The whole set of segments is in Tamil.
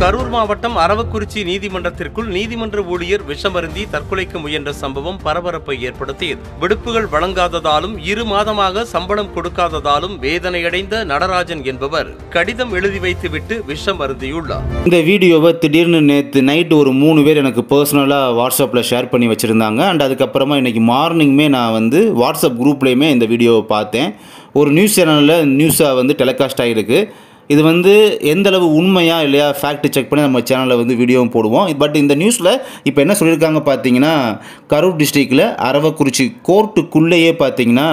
கரூர் மாவட்டம் அரவக்குறிச்சி நீதிமன்றத்திற்குள் நீதிமன்ற ஊழியர் விஷமருந்தி தற்கொலைக்கு முயன்ற சம்பவம் பரபரப்பை ஏற்படுத்தியது. விடுப்புகள் வழங்காததாலும் 2 மாதமாக சம்பளம் கொடுக்காததாலும் வேதனையடைந்த நடராஜன் என்பவர் கடிதம் எழுதி வைத்துவிட்டு விஷம் அருந்தியுள்ளார். இந்த வீடியோவை திடீர்னு நேற்று நைட்டு ஒரு 3 பேர் எனக்கு பர்சனலாக வாட்ஸ்அப்பில் ஷேர் பண்ணி வச்சுருந்தாங்க. அண்ட் அதுக்கப்புறமா இன்றைக்கி மார்னிங்குமே நான் வாட்ஸ்அப் குரூப்லேயுமே இந்த வீடியோவை பார்த்தேன். ஒரு நியூஸ் சேனலில் நியூஸாக டெலிகாஸ்ட் ஆகிருக்கு. இது எந்த அளவு உண்மையா இல்லையா ஃபேக்ட் செக் பண்ணி நம்ம சேனலில் வீடியோவும் போடுவோம். பட் இந்த நியூஸில் இப்போ என்ன சொல்லியிருக்காங்க பார்த்தீங்கன்னா, கரூர் டிஸ்ட்ரிக்டில் அரவக்குறிச்சி கோர்ட்டுக்குள்ளேயே பார்த்தீங்கன்னா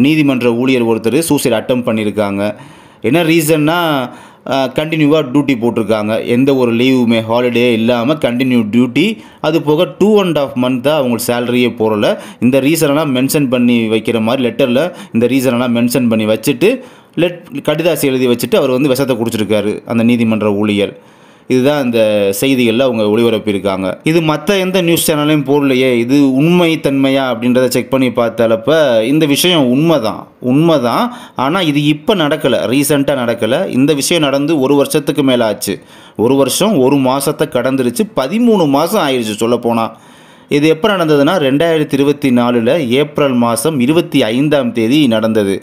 நீதிமன்ற ஊழியர் ஒருத்தர் சூசைட் அட்டெம்ப்ட் பண்ணியிருக்காங்க. என்ன ரீசன்னா, கண்டினியூவாக டியூட்டி போட்டிருக்காங்க. எந்த ஒரு லீவுமே ஹாலிடே இல்லாமல் கண்டினியூ டியூட்டி. அது போக 2.5 மந்த்தாக அவங்களுக்கு சேலரியே போடல. இந்த ரீசனெல்லாம் மென்ஷன் பண்ணி வைக்கிற மாதிரி லெட்டரில் இந்த ரீசனெல்லாம் மென்ஷன் பண்ணி வச்சுட்டு கடிதாசி எழுதி வச்சுட்டு அவர் விஷத்தை குடிச்சிருக்காரு அந்த நீதிமன்ற ஊழியர். இதுதான் இந்த செய்திகளில் அவங்க ஒளிபரப்பியிருக்காங்க. இது மற்ற எந்த நியூஸ் சேனலையும் போடலையே, இது உண்மைத்தன்மையா அப்படின்றத செக் பண்ணி பார்த்தாலப்ப இந்த விஷயம் உண்மைதான். ஆனால் இது இப்போ நடக்கலை, ரீசெண்டாக நடக்கலை. இந்த விஷயம் நடந்து 1 வருஷத்துக்கு மேலே ஆச்சு. 1 வருஷம் 1 மாதத்தை கடந்துருச்சு. 13 மாதம் ஆயிடுச்சு சொல்லப்போனால். இது எப்போ நடந்ததுன்னா 2024 ஏப்ரல் மாதம் 25ஆம் தேதி நடந்தது.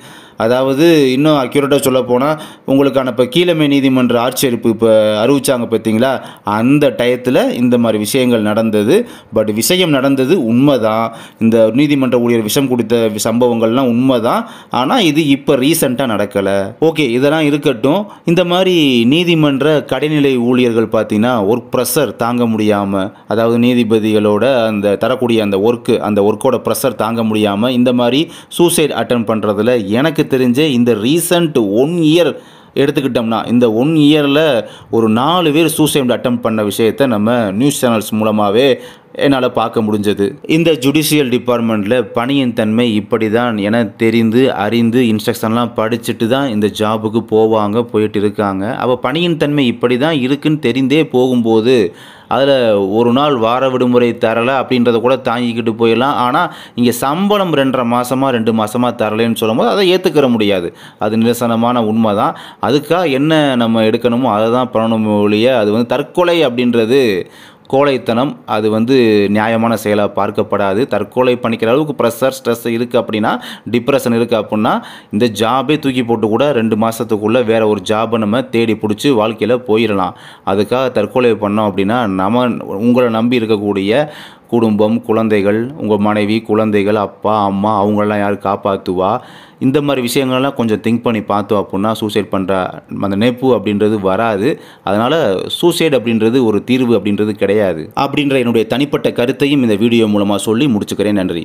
அதாவது இன்னும் அக்யூரேட்டாக சொல்ல போனால் உங்களுக்கான இப்போ கீழமை நீதிமன்ற ஆட்சேர்ப்பு இப்போ அறிவிச்சாங்க பார்த்தீங்களா, அந்த டயத்தில் இந்த மாதிரி விஷயங்கள் நடந்தது. பட் விஷயம் நடந்தது உண்மைதான். இந்த நீதிமன்ற ஊழியர் விஷம் குடித்த சம்பவங்கள்லாம் உண்மைதான். ஆனால் இது இப்போ ரீசெண்டாக நடக்கலை. ஓகே, இதெல்லாம் இருக்கட்டும். இந்த மாதிரி நீதிமன்ற கடைநிலை ஊழியர்கள் பார்த்தீங்கன்னா ஒர்க் ப்ரெஷர் தாங்க முடியாமல், அதாவது நீதிபதிகளோட அந்த தரக்கூடிய அந்த ஒர்க்கோட ப்ரெஷர் தாங்க முடியாமல் இந்த மாதிரி சூசைட் அட்டெம்ப்ட் பண்ணுறதுல எனக்கு தெரிஞ்ச இந்த ரீசன்ட் 1 இயர் எடுத்துக்கிட்டோம்னா, இந்த 1 இயரில் ஒரு 4 பேர் சூசைட் அட்டெம்ப்ட் பண்ண விஷயத்தை நம்ம நியூஸ் சேனல்ஸ் மூலமாகவே என்னால் பார்க்க முடிஞ்சது. இந்த ஜுடிஷியல் டிபார்ட்மெண்ட்டில் பணியின் தன்மை இப்படி தான் என தெரிந்து அறிந்து இன்ஸ்ட்ரக்ஷன்லாம் படிச்சுட்டு தான் இந்த ஜாபுக்கு போயிட்டு இருக்காங்க. அப்போ பணியின் தன்மை இப்படி தான் இருக்குன்னு தெரிந்தே போகும்போது அதில் ஒரு நாள் வார விடுமுறை தரலை அப்படின்றத கூட தாங்கிக்கிட்டு போயிடலாம். ஆனால் இங்கே சம்பளம் 2 மாதமாக தரலைன்னு சொல்லும்போது அதை ஏற்றுக்கிற முடியாது. அது நிரசனமான உண்மை தான். அதுக்காக என்ன நம்ம எடுக்கணுமோ அதை தான் பண்ணணும் ஒழிய அது தற்கொலை அப்படின்றது கோழைத்தனம். அது நியாயமான செயலாக பார்க்கப்படாது. தற்கொலை பண்ணிக்கிற அளவுக்கு ப்ரெஷர் ஸ்ட்ரெஸ் இருக்குது அப்படின்னா, டிப்ரெஷன் இருக்குது அப்படின்னா இந்த ஜாபே தூக்கி போட்டு கூட 2 மாதத்துக்குள்ளே வேறு ஒரு ஜாபை நம்ம தேடி பிடிச்சி வாழ்க்கையில் போயிடலாம். அதுக்காக தற்கொலை பண்ணோம் அப்படின்னா உங்களை நம்பி இருக்கக்கூடிய குடும்பம், குழந்தைகள், உங்கள் மனைவி, குழந்தைகள், அப்பா அம்மா அவங்களெல்லாம் யார் காப்பாற்றுவா? இந்த மாதிரி விஷயங்கள்லாம் கொஞ்சம் திங்க் பண்ணி பார்த்தோம் அப்படின்னா சூசைட் பண்ணுற அந்த நினைப்பு அப்படின்றது வராது. அதனால் சூசைட் அப்படின்றது ஒரு தீர்வு அப்படின்றது கிடையாது அப்படின்ற என்னுடைய தனிப்பட்ட கருத்தையும் இந்த வீடியோ மூலமாக சொல்லி முடிச்சுக்கிறேன். நன்றி.